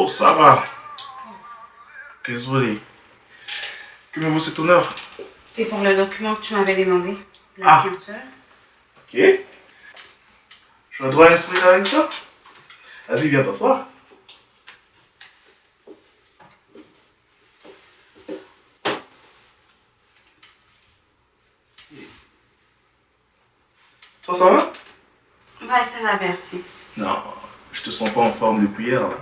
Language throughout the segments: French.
Oh, ça va. Désolé. Que me vaut cet honneur? C'est pour le document que tu m'avais demandé. La signature. Ok. Je dois instruire avec ça? Vas-y, viens t'asseoir. Toi, ça va? Ouais, ça va, merci. Non, je te sens pas en forme depuis hier, là.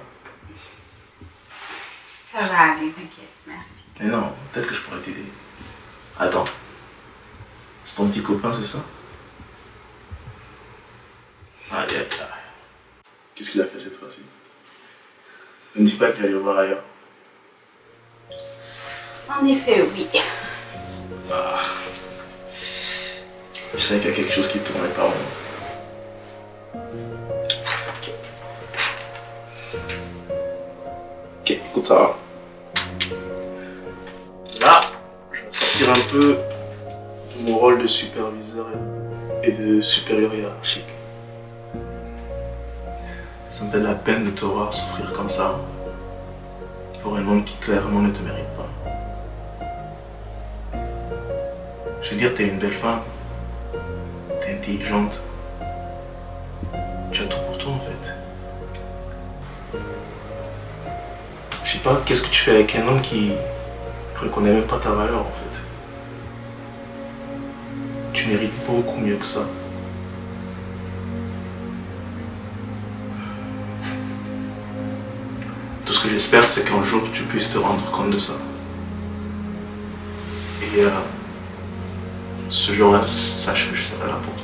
Ça va aller, t'inquiète, merci. Mais non, peut-être que je pourrais t'aider. Attends. C'est ton petit copain, c'est ça? Aïe, aïe, aïe. Qu'est-ce qu'il a fait cette fois-ci? Ne me dis pas qu'il allait voir ailleurs. En effet, oui. Ah. Je savais qu'il y a quelque chose qui tournait pas rond. Ok, écoute, ça va. Là, je vais sortir un peu de mon rôle de superviseur et de supérieur hiérarchique. Ça me fait de la peine de te voir souffrir comme ça pour un homme qui clairement ne te mérite pas. Je veux dire, t'es une belle femme, t'es intelligente, tu as tout pour toi en fait. Je sais pas, qu'est-ce que tu fais avec un homme qui reconnaît même pas ta valeur en fait. Tu mérites beaucoup mieux que ça. Tout ce que j'espère, c'est qu'un jour tu puisses te rendre compte de ça. Et ce jour-là, sache que je serai là pour toi.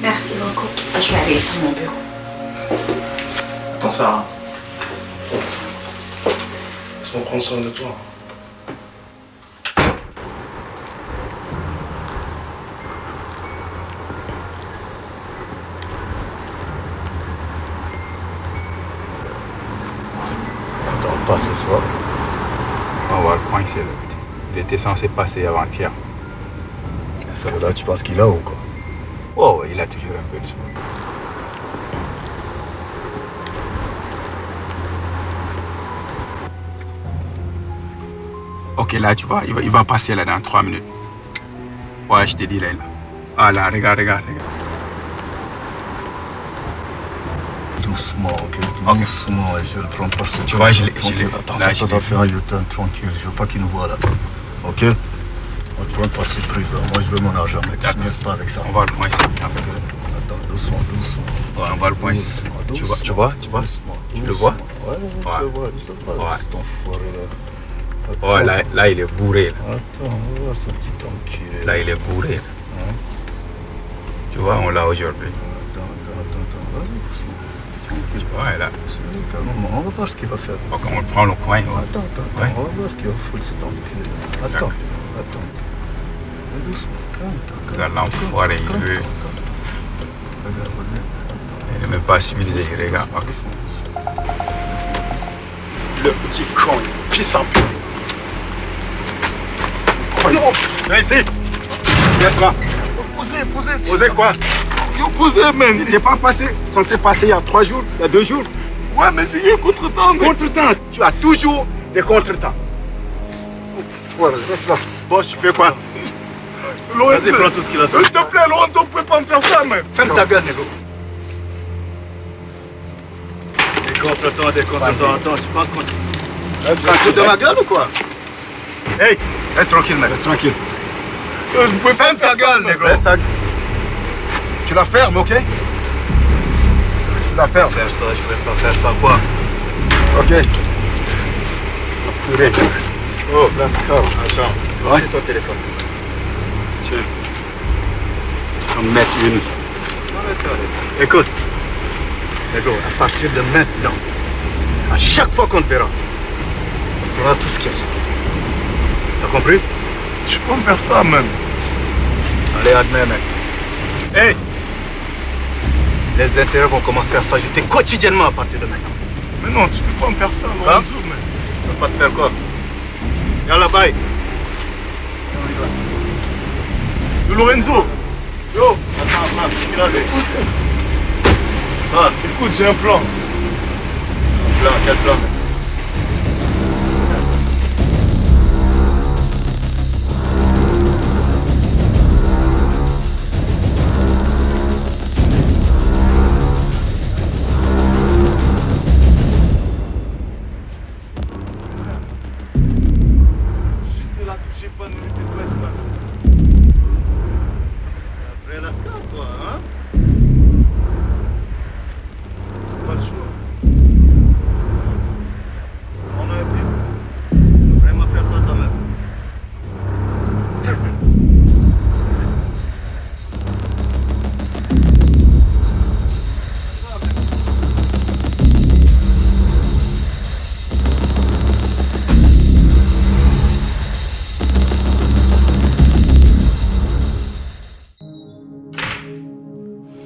Merci beaucoup. Je vais aller à mon bureau. Attends, Sarah. Laisse-moi prendre soin de toi. Pas ce soir. On va le coincer là. Il était censé passer avant-hier. Ça là, tu penses qu'il a ou quoi? Oh, ouais, il a toujours un peu de soin. Ok, là, tu vois, il va passer là dans 3 minutes. Ouais, je te dis là. Ah là, regarde. Doucement, ok? Ok. Doucement, je vais le prendre par ce Tu vois, je l'ai. Attends, Là, je l'ai. faire un U-turn tranquille, je veux pas qu'il nous voit là. Ok? On va te prendre par surprise, hein. Moi je veux mon argent, mec. Je niaise pas avec ça. On va le coincer. Attends, doucement. Ouais, on va le coincer. Doucement, Tu vois? doucement, Tu le vois? Ouais, je le vois. Ouais. C'est ton foiré là. Ouais, là, il est bourré. Là. Attends, on va voir ce petit enculé. Là, il est bourré. Hein? Tu vois, on l'a aujourd'hui. Attends. Vas-y, doucement. Tu vois, là. Calmement, on va voir ce qu'il va faire. Ok, on le prend le coin. Ouais. Attends, Ouais. on va voir ce qu'il va foutre cet enculé là. Attends. Doucement, calme-toi. Regarde l'enfoiré, il veut. Regarde. Il n'est même pas civilisé, regarde. Le petit con, pisse en plus. Viens ici. Laisse là. Posez quoi? Posez, man. Il n'était pas censé passer il y a 3 jours, il y a 2 jours. Ouais, mais c'est un contre-temps. Contre-temps. Tu as toujours des contre-temps. Voilà, reste là. Bon, tu fais quoi? Vas-y, prends tout ce qu'il a sur. S'il te plaît, Lorenzo, tu peux pas me faire ça, man. Ferme ta gueule, négo. Des contre-temps. Attends, tu penses qu'on se... Tu vas te foutre de ma gueule ou quoi? Hey, reste tranquille, mec. Reste tranquille. Ferme ta gueule, négro. Reste ta gueule. Tu la fermes, ok? Tu la fermes. Faire ça, je vais pas faire ça, quoi? Ok. Purée. Oh, Pascal. Attends, Ouais. c'est son téléphone. Tiens. Je vais me mettre une. Écoute, négro, à partir de maintenant, à chaque fois qu'on te verra, on fera tout ce qu'il y a sur toi. T'as compris? Tu peux me faire ça, man. Allez, admets, mec. Hey! Les intérêts vont commencer à s'ajouter quotidiennement à partir de maintenant. Mais non, tu peux pas me faire ça, Lorenzo, man. Tu vas pas te faire quoi? Yalla, bye! Lorenzo. Yo! Attends, qu'est-ce qu'il a, lui? Ah, écoute, j'ai un plan. Un plan, quel plan? Juste ne la touchez pas, ne lui faites pas de mal. Après la scar, toi, hein? C'est pas le choix. On a un type. Il faut vraiment faire ça quand même.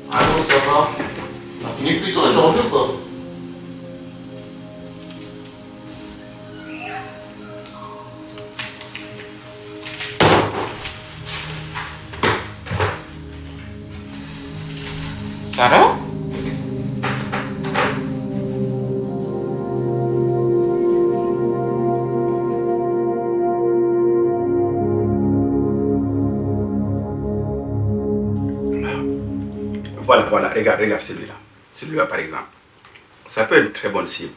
Allô, ça va? T'as fini plus tôt aujourd'hui ou quoi? Sarah? Voilà, regarde celui-là. Celui-là, par exemple. Ça peut être une très bonne cible.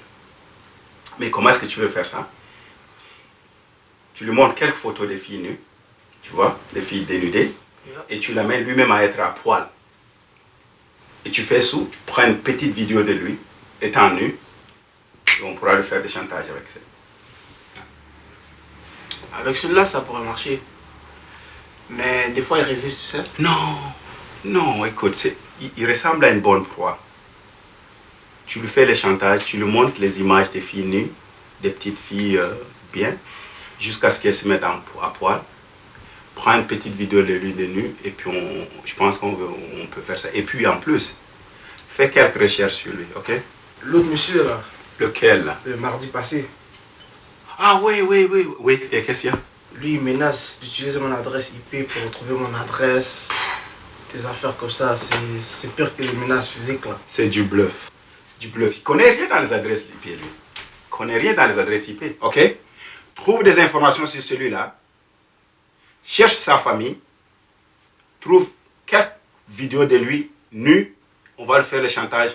Mais comment est-ce que tu veux faire ça? Tu lui montres quelques photos des filles nues, tu vois, des filles dénudées, et tu l'amènes lui-même à être à poil. Et tu fais sous, tu prends une petite vidéo de lui, étant nu, et on pourra lui faire des chantages avec ça. Avec celui-là, ça pourrait marcher. Mais des fois, il résiste, tu sais. Non, écoute, il ressemble à une bonne proie. Tu lui fais les chantages, tu lui montres les images des filles nues, des petites filles bien, jusqu'à ce qu'elles se mettent à poil. Prends une petite vidéo de lui de nu, et puis je pense qu'on peut faire ça. Et puis en plus, fais quelques recherches sur lui, ok? L'autre monsieur, là, Lequel là? le mardi passé, Ah oui, et qu'est-ce qu'il y a? lui, il menace d'utiliser mon adresse IP pour retrouver mon adresse. Des affaires comme ça, c'est pire que les menaces physiques, là. C'est du bluff. C'est du bluff. Il connaît rien dans les adresses IP, lui. Il connaît rien dans les adresses IP, ok? Trouve des informations sur celui-là. Cherche sa famille. Trouve quelques vidéos de lui nu. On va lui faire le chantage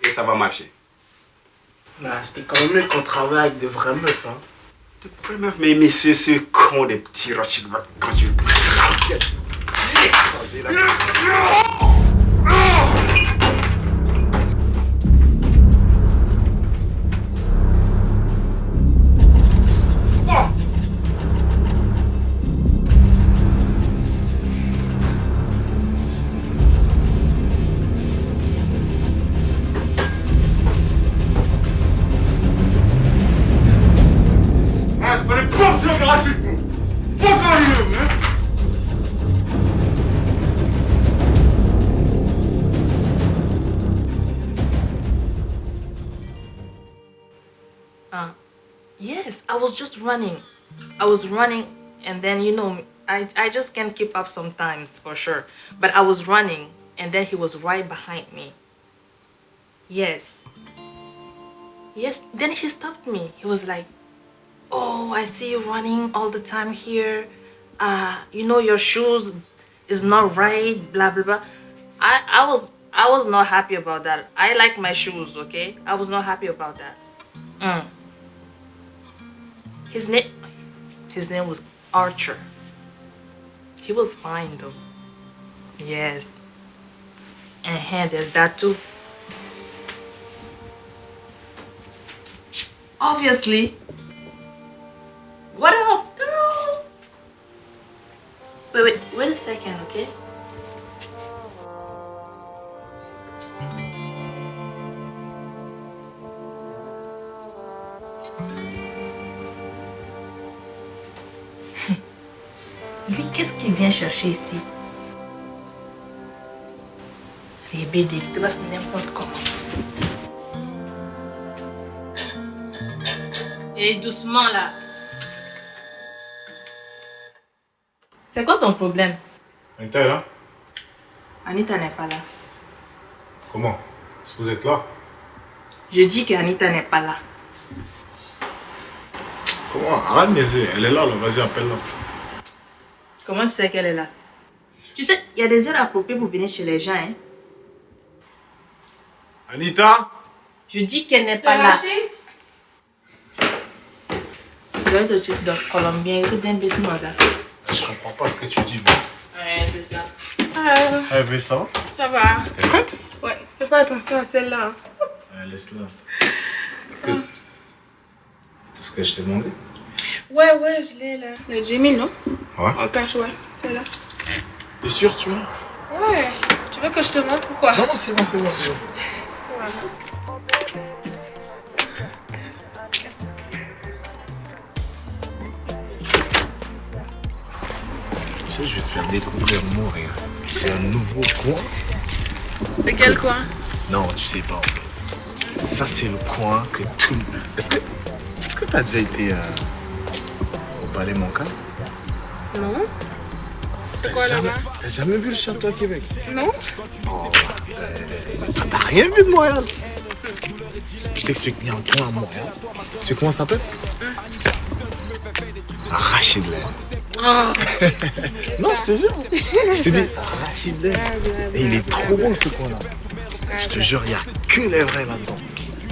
et ça va marcher. C'était quand même mieux qu'on travaille avec de vraies meufs, hein. De vraies meufs, mais c'est ce con des petits rochers quand tu... Yes, I was just running. I was running and then, you know, I just can't keep up sometimes, for sure. But I was running and then he was right behind me. Yes. Yes, then he stopped me. He was like, oh, I see you running all the time here. You know, your shoes is not right, blah, blah, blah. I was not happy about that. I like my shoes, okay? I was not happy about that. His name was Archer. He was fine though. Yes. And there's that too. Obviously. What else, girl? Wait a second, okay? Lui, qu'est-ce qu'il vient chercher ici? Les BD, il te passe n'importe comment. Et doucement là. C'est quoi ton problème? Anita est là? Anita n'est pas là. Comment? Est-ce que vous êtes là? Je dis qu'Anita n'est pas là. Comment? Arrête niaiser. Elle est là, là. Vas-y, appelle-la. Comment tu sais qu'elle est là? Tu sais, il y a des heures appropriées pour venir chez les gens, hein. Anita? Je dis qu'elle n'est pas là. Je vais te dire de Colombien, écoute d'un peu tout mon gars. Je comprends pas ce que tu dis, moi. Ouais, c'est ça. Eh ben, ça va? Ça va. T'es prête? Ouais, fais pas attention à celle-là. Laisse-la. Écoute. C'est ce que je t'ai demandé? Ouais, je l'ai là. Le Jamie, non? Ouais. En cache, ouais. C'est là. T'es sûr, tu vois? Ouais. Tu veux que je te montre ou quoi? Non, c'est bon. Voilà. Tu sais, je vais te faire découvrir Montréal. C'est un nouveau coin. C'est quel coin? Non, tu sais pas en fait. Ça, c'est le coin que tout... Est-ce que t'as déjà été au Palais Montcalm? Non. C'est quoi là-bas? T'as jamais vu le château à Québec? Non. Oh, toi, t'as rien vu de Montréal? Je t'explique, il y a un coin à Montréal. Tu sais comment ça s'appelle? Rachid Lane. Oh. Non, je te jure. Je te dis, Rachid Lane. Et il est trop bon ce coin-là. Je te jure, il n'y a que les vrais là-dedans.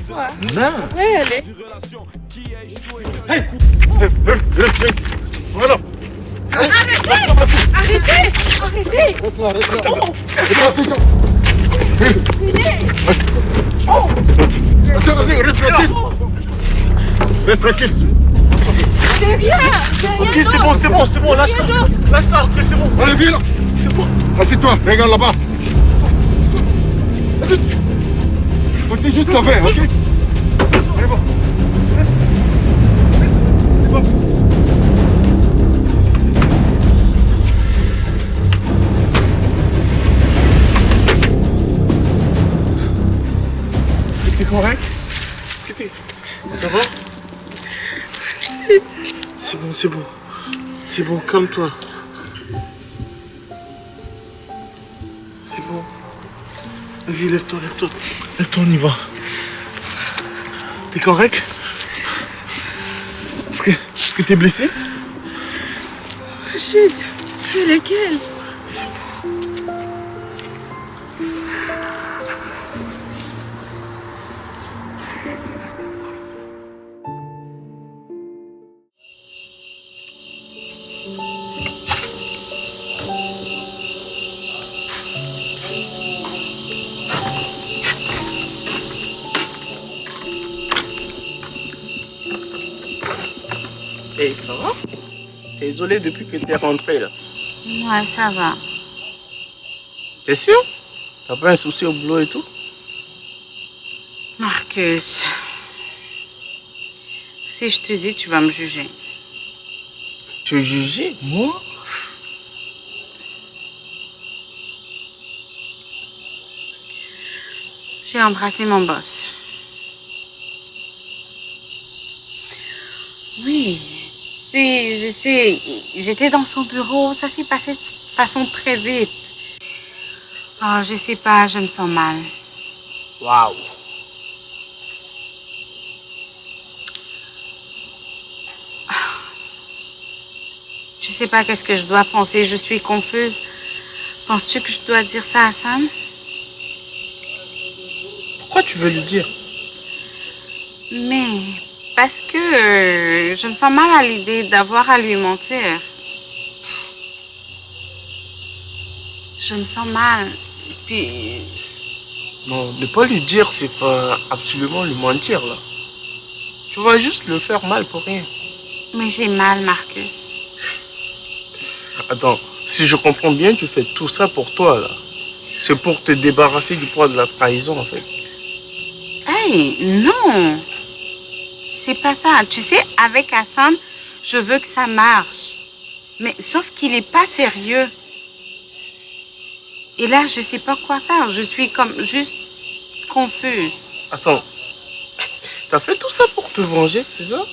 Ouais. Non. Ouais, allez. Hey. Voilà. Arrêtez! Reste là. Reste tranquille. Ok, c'est bon, lâche-la. Ok, c'est bon. Allez, viens là. C'est bon. Assieds-toi, regarde là-bas. Faut que t'aies juste la veille, ok? Allez, bon. C'est bon. Est-ce que t'es correct? Ça va? C'est bon, calme-toi. C'est bon. Vas-y, lève-toi. Lève-toi, on y va. T'es correct? Est-ce que t'es blessé? Rachid, c'est lequel? Hey, ça va? T'es isolé depuis que t'es rentré là. Ouais, ça va. T'es sûr? T'as pas un souci au boulot et tout? Marcus, si je te dis, tu vas me juger. Tu juges moi? J'ai embrassé mon boss. Oui, je sais, j'étais dans son bureau, ça s'est passé de façon très vite. Oh, je sais pas, je me sens mal. Waouh! Je sais pas qu'est-ce que je dois penser, je suis confuse. Penses-tu que je dois dire ça à Sam? Pourquoi tu veux lui dire? Mais parce que je me sens mal à l'idée d'avoir à lui mentir. Je me sens mal. Puis, Non, ne pas lui dire, c'est pas absolument lui mentir là. Tu vas juste le faire mal pour rien. mais j'ai mal, Marcus. Attends, si je comprends bien, tu fais tout ça pour toi là. C'est pour te débarrasser du poids de la trahison en fait. Hey, non! C'est pas ça. Tu sais, avec Hassan, je veux que ça marche. Mais sauf qu'il est pas sérieux. Et là, je sais pas quoi faire. Je suis comme juste confuse. Attends, t'as fait tout ça pour te venger, c'est ça?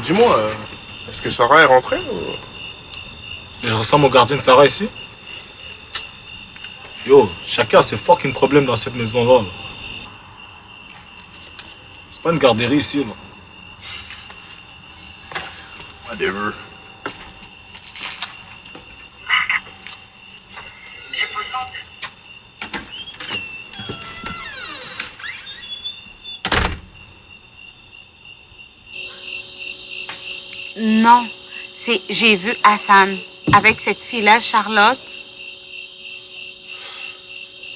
dis-moi, est-ce que Sarah est rentrée ou... Je ressens mon gardien de Sarah ici. Yo, chacun a ses fucking problèmes dans cette maison-là. C'est pas une garderie ici, là. Whatever. Non, j'ai vu Hassan avec cette fille-là, Charlotte.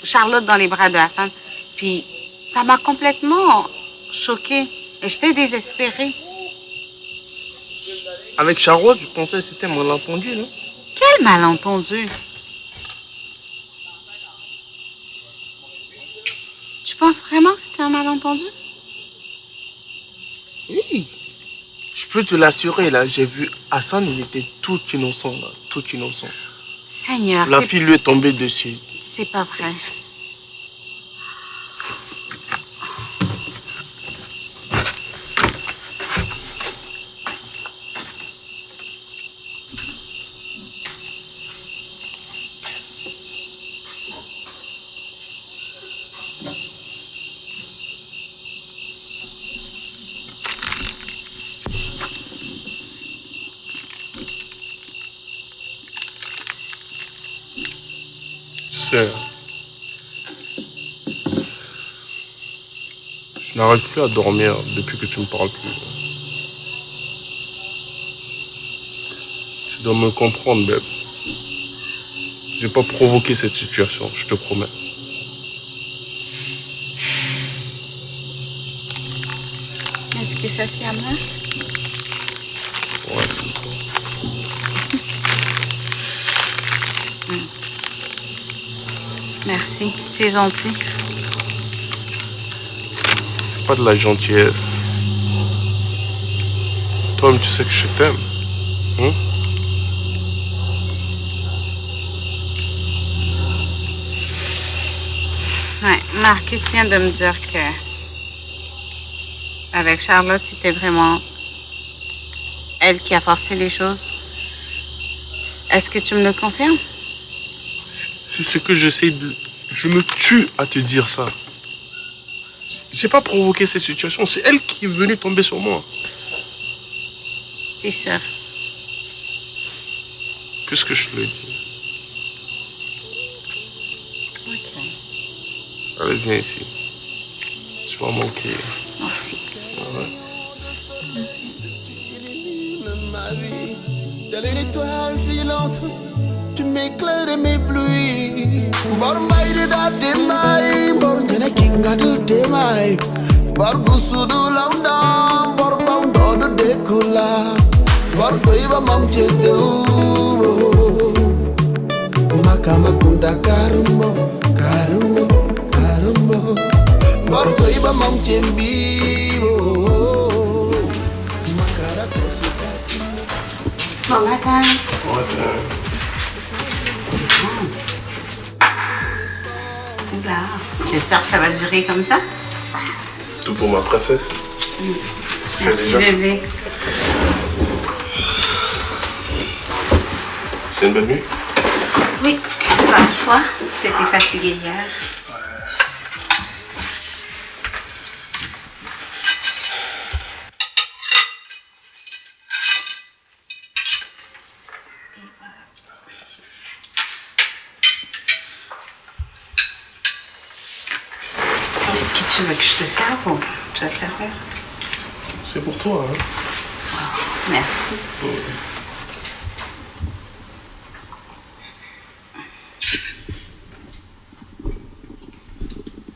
Charlotte dans les bras de Hassan. Puis ça m'a complètement choquée. Et j'étais désespérée. Avec Charlotte, je pensais que c'était malentendu, non? Quel malentendu. Tu penses vraiment que c'était un malentendu? Oui. Je peux te l'assurer, là, j'ai vu Hassan, il était tout innocent, là, tout innocent. Seigneur, la fille lui est tombée dessus. C'est pas vrai. Je n'arrive plus à dormir depuis que tu me parles plus. Tu dois me comprendre, babe. J'ai pas provoqué cette situation, je te promets. Est-ce que ça c'est à moi? Ouais, c'est toi. Merci, c'est gentil. C'est pas de la gentillesse. Toi-même, tu sais que je t'aime. Hein? Ouais, Marcus vient de me dire que avec Charlotte, c'était vraiment elle qui a forcé les choses. Est-ce que tu me le confirmes? C'est ce que j'essaie de... Je me tue à te dire ça. J'ai pas provoqué cette situation. C'est elle qui est venue tomber sur moi. T'es sûr? Puisque je te le dis. Ok. Allez, viens ici. Tu m'as manqué. Merci. Ouais. Ma vie, telle une étoile filante, tu m'éclaires mes pluies. Bor mbaïde da demai, bor ngene kinga de demai, bor gusudu laundam, bor baundo de dekula, bor goiba mam chetu, makama kunda karumbo, karumbo, karumbo, bor goiba mam chembi, makara kosuka chimbo. Bon matin. Oula, j'espère que ça va durer comme ça. Tout pour ma princesse. Merci bébé. C'est une bonne nuit? Oui, c'est pas toi. T'étais fatiguée hier. Est-ce que tu veux que je te serve ou tu vas te servir? C'est pour toi, hein? Merci.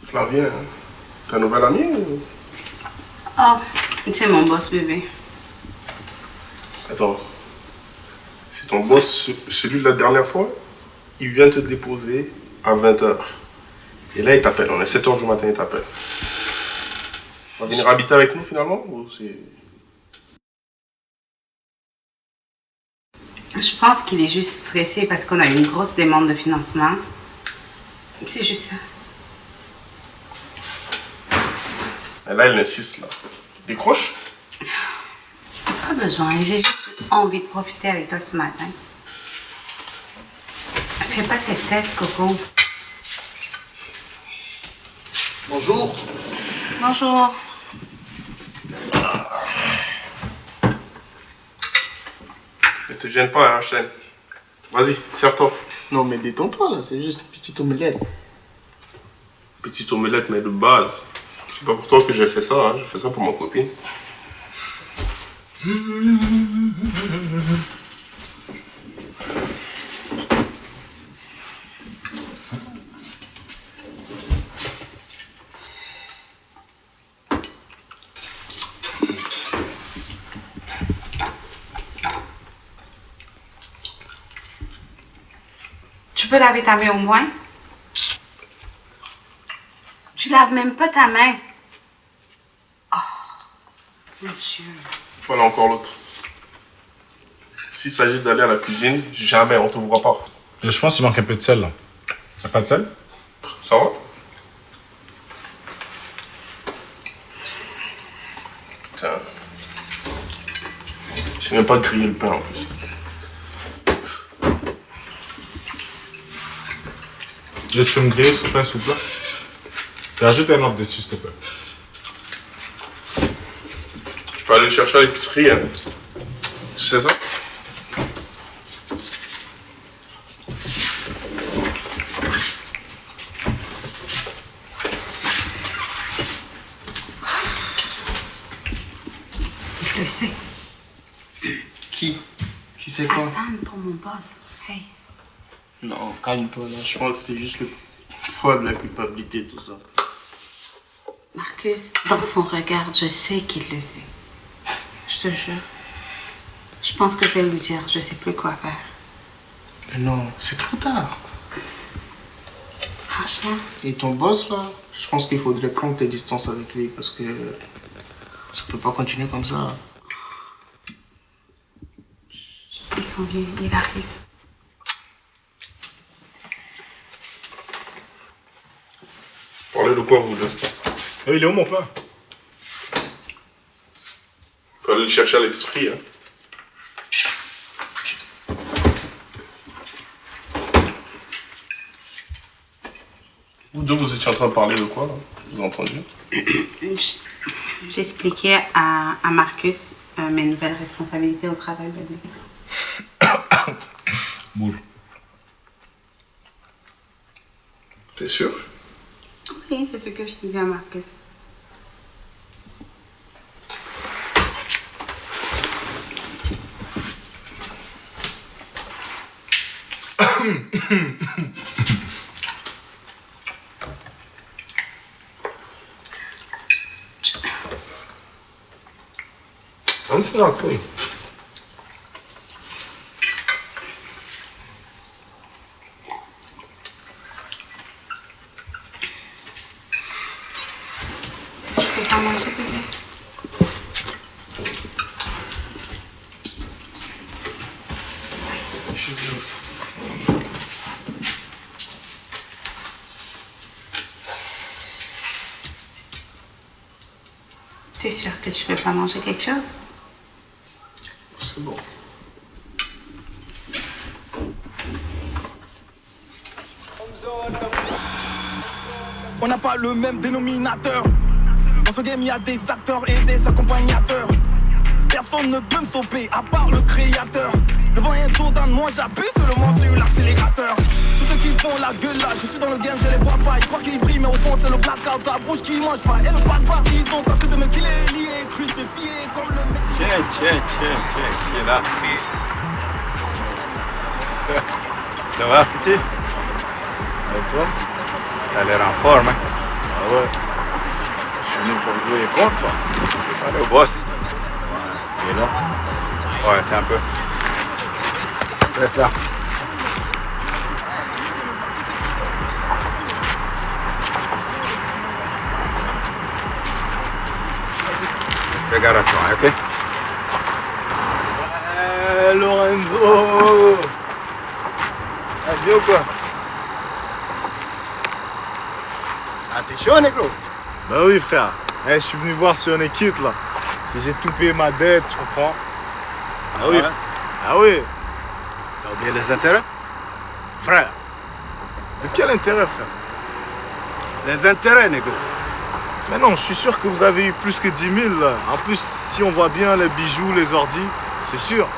Flavien, hein? Ta nouvelle amie ou... Oh, c'est mon boss bébé. Attends. C'est ton boss, celui de la dernière fois? Il vient te déposer à 20h. Et là, il t'appelle. On est 7h du matin, il t'appelle. Tu vas venir habiter avec nous finalement ou c'est... Je pense qu'il est juste stressé parce qu'on a eu une grosse demande de financement. C'est juste ça. Et là, il insiste là. Décroche. Pas besoin, j'ai juste envie de profiter avec toi ce matin. Fais pas cette tête, Coco. Bonjour. Bonjour. Ne te gêne pas, hein, Chen. Vas-y, serre-toi. Non, mais détends-toi, là. C'est juste une petite omelette. Petite omelette, mais de base. C'est pas pour toi que j'ai fait ça, hein. J'ai fait ça pour ma copine. Tu peux laver ta main au moins? Tu laves même pas ta main. Oh, mon Dieu. Voilà encore l'autre. S'il s'agit d'aller à la cuisine, jamais on te voit pas. Je pense qu'il manque un peu de sel, là. T'as pas de sel? Ça va? Putain. Je sais même pas griller le pain en plus. Tu veux me griller ce pain, s'il te plaît? Rajoute un autre dessus, s'il te plaît. Je peux aller le chercher à l'épicerie, hein. Tu sais ça? Je le sais. Qui c'est quoi? Hassan pour mon boss. Hey. Non, calme-toi, là. Je pense que c'est juste le poids de la culpabilité, tout ça. Marcus, dans son regard, je sais qu'il le sait. Je te jure. Je pense que je vais lui dire. Je sais plus quoi faire. Mais non, c'est trop tard. Franchement. Et ton boss, là, je pense qu'il faudrait prendre tes distances avec lui parce que ça peut pas continuer comme ça. Ils sont vieux, il arrive. Parlez de quoi, vous deux? Il est où, mon pain? Faut aller le chercher à l'épicerie, hein. Vous deux, vous étiez en train de parler de quoi, là? Je vous ai entendu. J'expliquais à Marcus mes nouvelles responsabilités au travail, bébé. Boule. T'es sûr? Oui, c'est ce que je disais à Marcus. I'm not clean. Tu peux pas manger, bébé? Je suis grosse. T'es sûr que tu veux pas manger quelque chose? C'est bon. On n'a pas le même dénominateur. Dans ce game, il y a des acteurs et des accompagnateurs. Personne ne peut me stopper à part le créateur. Devant un tour d'un moi, j'appuie seulement sur l'accélérateur. Tous ceux qui font la gueule là, je suis dans le game, je les vois pas. Ils croient qu'ils brillent, mais au fond, c'est le blackout. La bouche qui mange pas et ne parle pas. Ils ont tenté de me killer, lié, crucifié comme le Messie. Tiens, qui est là? Ça va, petit? Et toi? T'as l'air en forme, hein? Ah ouais. Je suis venu pour jouer contre, toi. Allez au boss. Il est là. Ouais, t'es un peu. Reste là. Fais gaffe à toi, hein, ok? Lorenzo! Adieu ou quoi? Ah, t'es chaud, négro? Bah oui, frère. Je suis venu voir si on est quitte, là. Si j'ai tout payé ma dette, tu comprends? Ah oui. Ah oui. T'as oublié les intérêts? Frère. De quel intérêt, frère? Les intérêts, négo. Mais non, je suis sûr que vous avez eu plus que 10 000 là. En plus, si on voit bien les bijoux, les ordis, c'est sûr.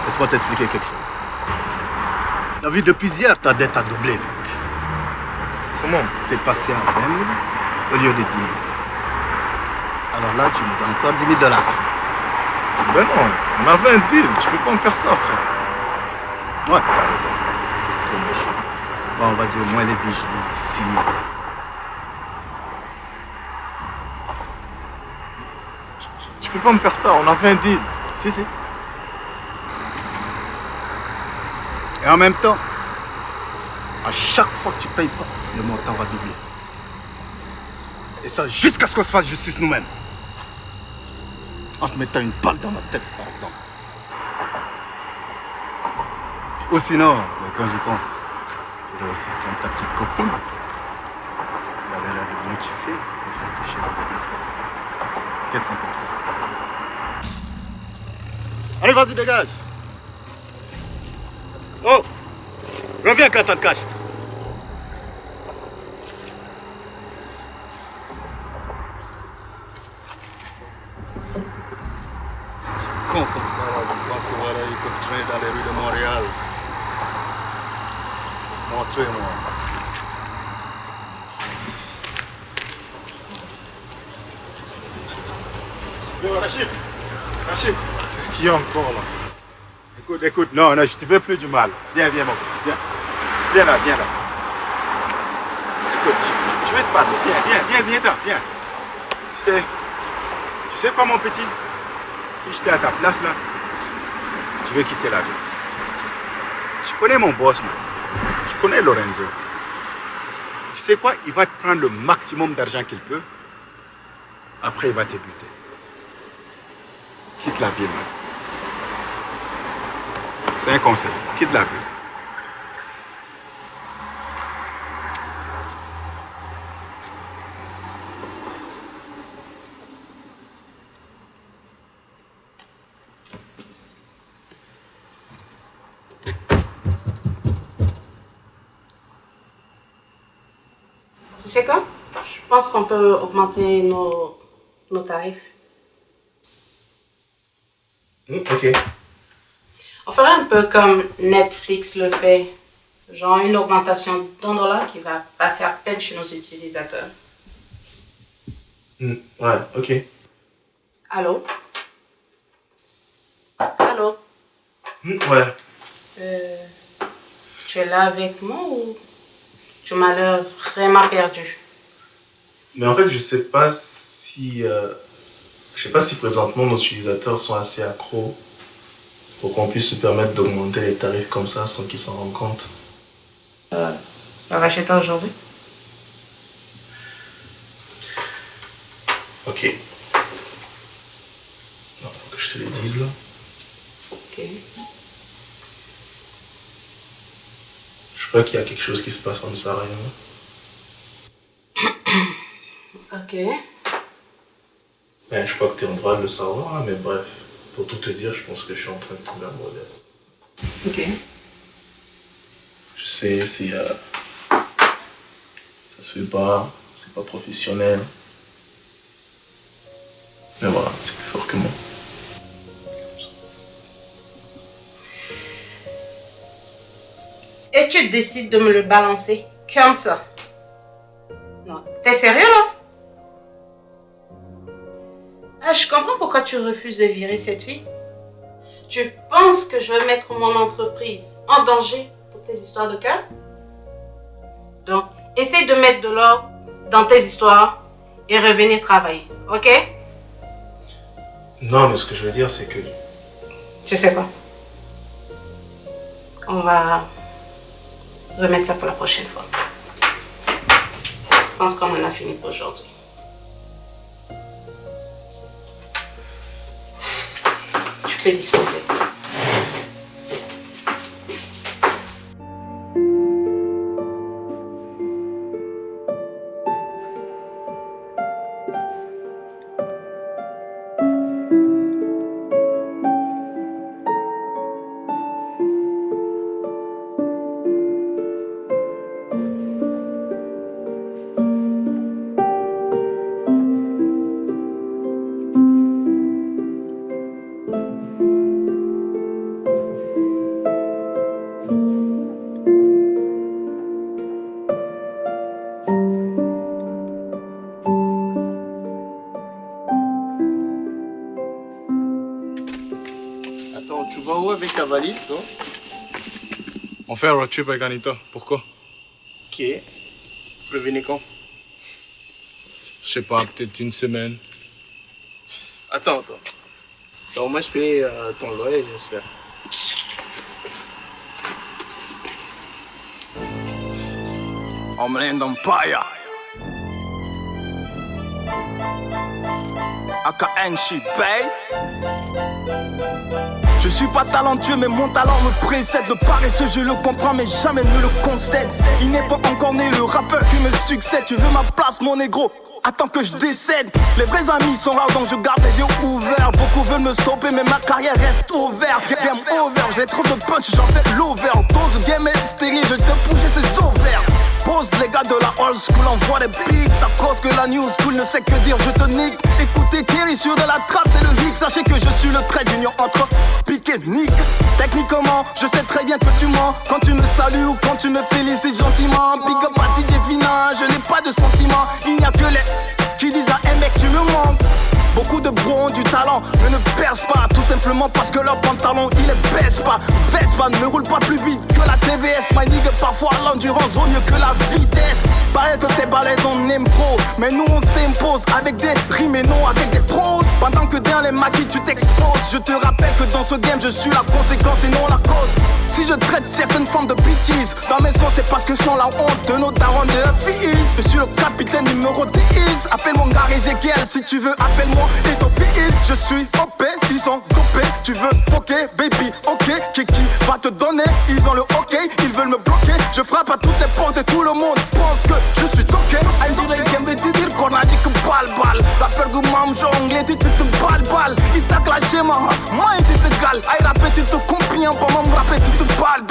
Laisse-moi t'expliquer quelque chose. T'as vu, depuis hier, ta dette a doublé, mec. Comment? C'est passé à 20 000 au lieu de 10 000. Alors là, tu me dois encore 10 000 $. Ben non, on avait un deal. Tu peux pas me faire ça, frère. Ouais, t'as raison. Trop méchant. Bon, on va dire au moins les bijoux, 6 000. Tu peux pas me faire ça, on avait un deal. Si. Et en même temps, à chaque fois que tu payes pas, le montant va doubler. Et ça jusqu'à ce qu'on se fasse justice nous-mêmes. En te mettant une balle dans notre tête, par exemple. Ou sinon, quand j'y pense, tu devrais aussi prendre ta petite copine. Elle avait l'air de bien kiffer quand j'ai touché la dernière fois. Qu'est-ce que t'en penses? Allez, vas-y, dégage. Oh, reviens quand t'as le cash. C'est con comme ça, là. Je pense que voilà, ils peuvent traîner dans les rues de Montréal. Montrez-moi. Yo, Rachid. Qu'est-ce qu'il y a encore là? Écoute, non, je te fais plus du mal. Viens, mon gars, viens. Viens là. Écoute, je vais te parler. Viens. Tu sais quoi, mon petit? Si j'étais à ta place, là, je vais quitter la ville. Je connais mon boss, man. Je connais Lorenzo. Tu sais quoi? Il va te prendre le maximum d'argent qu'il peut. Après, il va te buter. Quitte la ville, man. C'est un conseil. Quitte la ville. Tu sais quoi? Je pense qu'on peut augmenter nos tarifs. Ok. On ferait un peu comme Netflix le fait. Genre une augmentation d'$1 qui va passer à peine chez nos utilisateurs. Ouais, ok. Allô? Ouais. Tu es là avec moi ou tu m'as l'air vraiment perdu? Mais en fait, je sais pas si présentement nos utilisateurs sont assez accros pour qu'on puisse se permettre d'augmenter les tarifs comme ça sans qu'ils s'en rendent compte. Ça va chez toi aujourd'hui? Ok. Non, faut que je te le dise là. Ok. Je crois qu'il y a quelque chose qui se passe entre Sarah et moi. Ok. Ben, je crois que tu es en droit de le savoir, hein, mais bref, pour tout te dire, je pense que je suis en train de tomber amoureux d'elle. Ok. Je sais si ça se fait pas, c'est pas professionnel. Mais voilà, c'est plus fort que moi. Et tu décides de me le balancer comme ça? Non, t'es sérieux là? Ah, je comprends pourquoi tu refuses de virer cette fille. Tu penses que je vais mettre mon entreprise en danger pour tes histoires de cœur? Donc, essaye de mettre de l'ordre dans tes histoires et revenir travailler, ok? Non, mais ce que je veux dire, c'est que... Tu sais quoi? On va remettre ça pour la prochaine fois. Je pense qu'on en a fini pour aujourd'hui. Tu peux disposer. valise, toi. On fait un road trip avec Anita. Pourquoi? Ok. Vous venez quand? Je sais pas, peut-être une semaine. Attends. Donc moi je paye ton loyer, j'espère. Homeland Empire. AKN Shibay. Je suis pas talentueux mais mon talent me précède. Le paresseux je le comprends mais jamais ne le concède. Il n'est pas encore né le rappeur qui me succède. Tu veux ma place mon négro? Attends que je décède. Les vrais amis sont rares donc je garde les yeux ouverts. Beaucoup veulent me stopper mais ma carrière reste ouverte. Game over, j'ai trop de punch, j'en fais l'overdose. Game est stérile, je te pousse, c'est ouvert. Pose les gars de la old school, envoie des pics. À cause que la new school ne sait que dire, je te nique. Écoutez Kerry sur de la trappe, c'est le hic. Sachez que je suis le trait d'union entre pique et nique. Techniquement, je sais très bien que tu mens. Quand tu me salues ou quand tu me félicites gentiment. Big up à DJ Fina, je n'ai pas de sentiments. Il n'y a que les qui disent à un mec tu me manques. Beaucoup de bros ont du talent, mais ne percent pas. Tout simplement parce que leur pantalon il les baisse pas. Ne roule pas plus vite que la TVS. My nigga, parfois l'endurance vaut mieux que la vitesse. Paraît que t'es balèze en impro, mais nous on s'impose avec des rimes et non avec des pros. Pendant que dans les maquis tu t'exposes. Je te rappelle que dans ce game je suis la conséquence et non la cause. Si je traite certaines formes de bêtises dans mes sons, c'est parce que sont la honte de nos darons de la fille. Je suis le capitaine numéro 10. Appelle mon gars Ezekiel si tu veux, appelle-moi et ton fils. Je suis OP, ils sont dopés. Tu veux foquer, baby, ok. Qui va te donner, ils ont le ok. Ils veulent me bloquer, je frappe à toutes les portes et tout le monde pense que je suis toqué. Un jour il vient me dire qu'on a dit que balle. La peur que m'am jongle, tu te balle. Il s'acclachait moi tu te gale. Aïe rappé, tu te comprends, pas m'en rappé, tu te balle.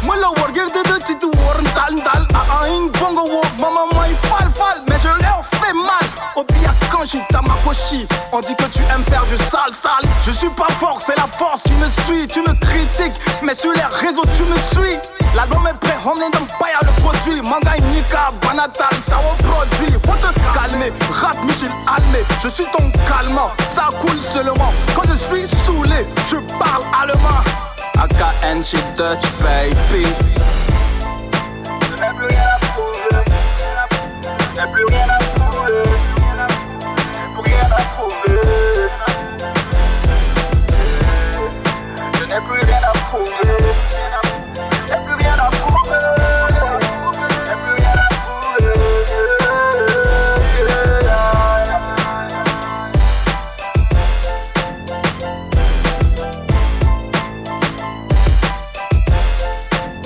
Moi la warrior de tu te warn dal. A une bongo wo, maman moi il fall. Mais je leur fais mal. Au pire quand j'y tamakoshi, on dit que tu aimes faire du sale. Je suis pas fort, c'est la force qui me suit. Tu me critiques, mais sur les réseaux tu me suis. L'album est prêt, Homeland Empire le produit. Manga Nika, Banatal, ça au produit. Faut te calmer, rap Michel Almé. Je suis ton calmant, ça coule seulement. Quand je suis saoulé, je parle allemand. AKN chez Dutch baby. Je n'ai plus rien à prouver. Je n'ai plus rien à prouver. Je n'ai plus rien à prouver. Je n'ai plus rien à prouver. Je n'ai plus rien à prouver. Je n'ai plus rien à prouver.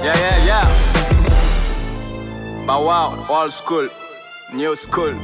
Yeah. But wow, old school, new school.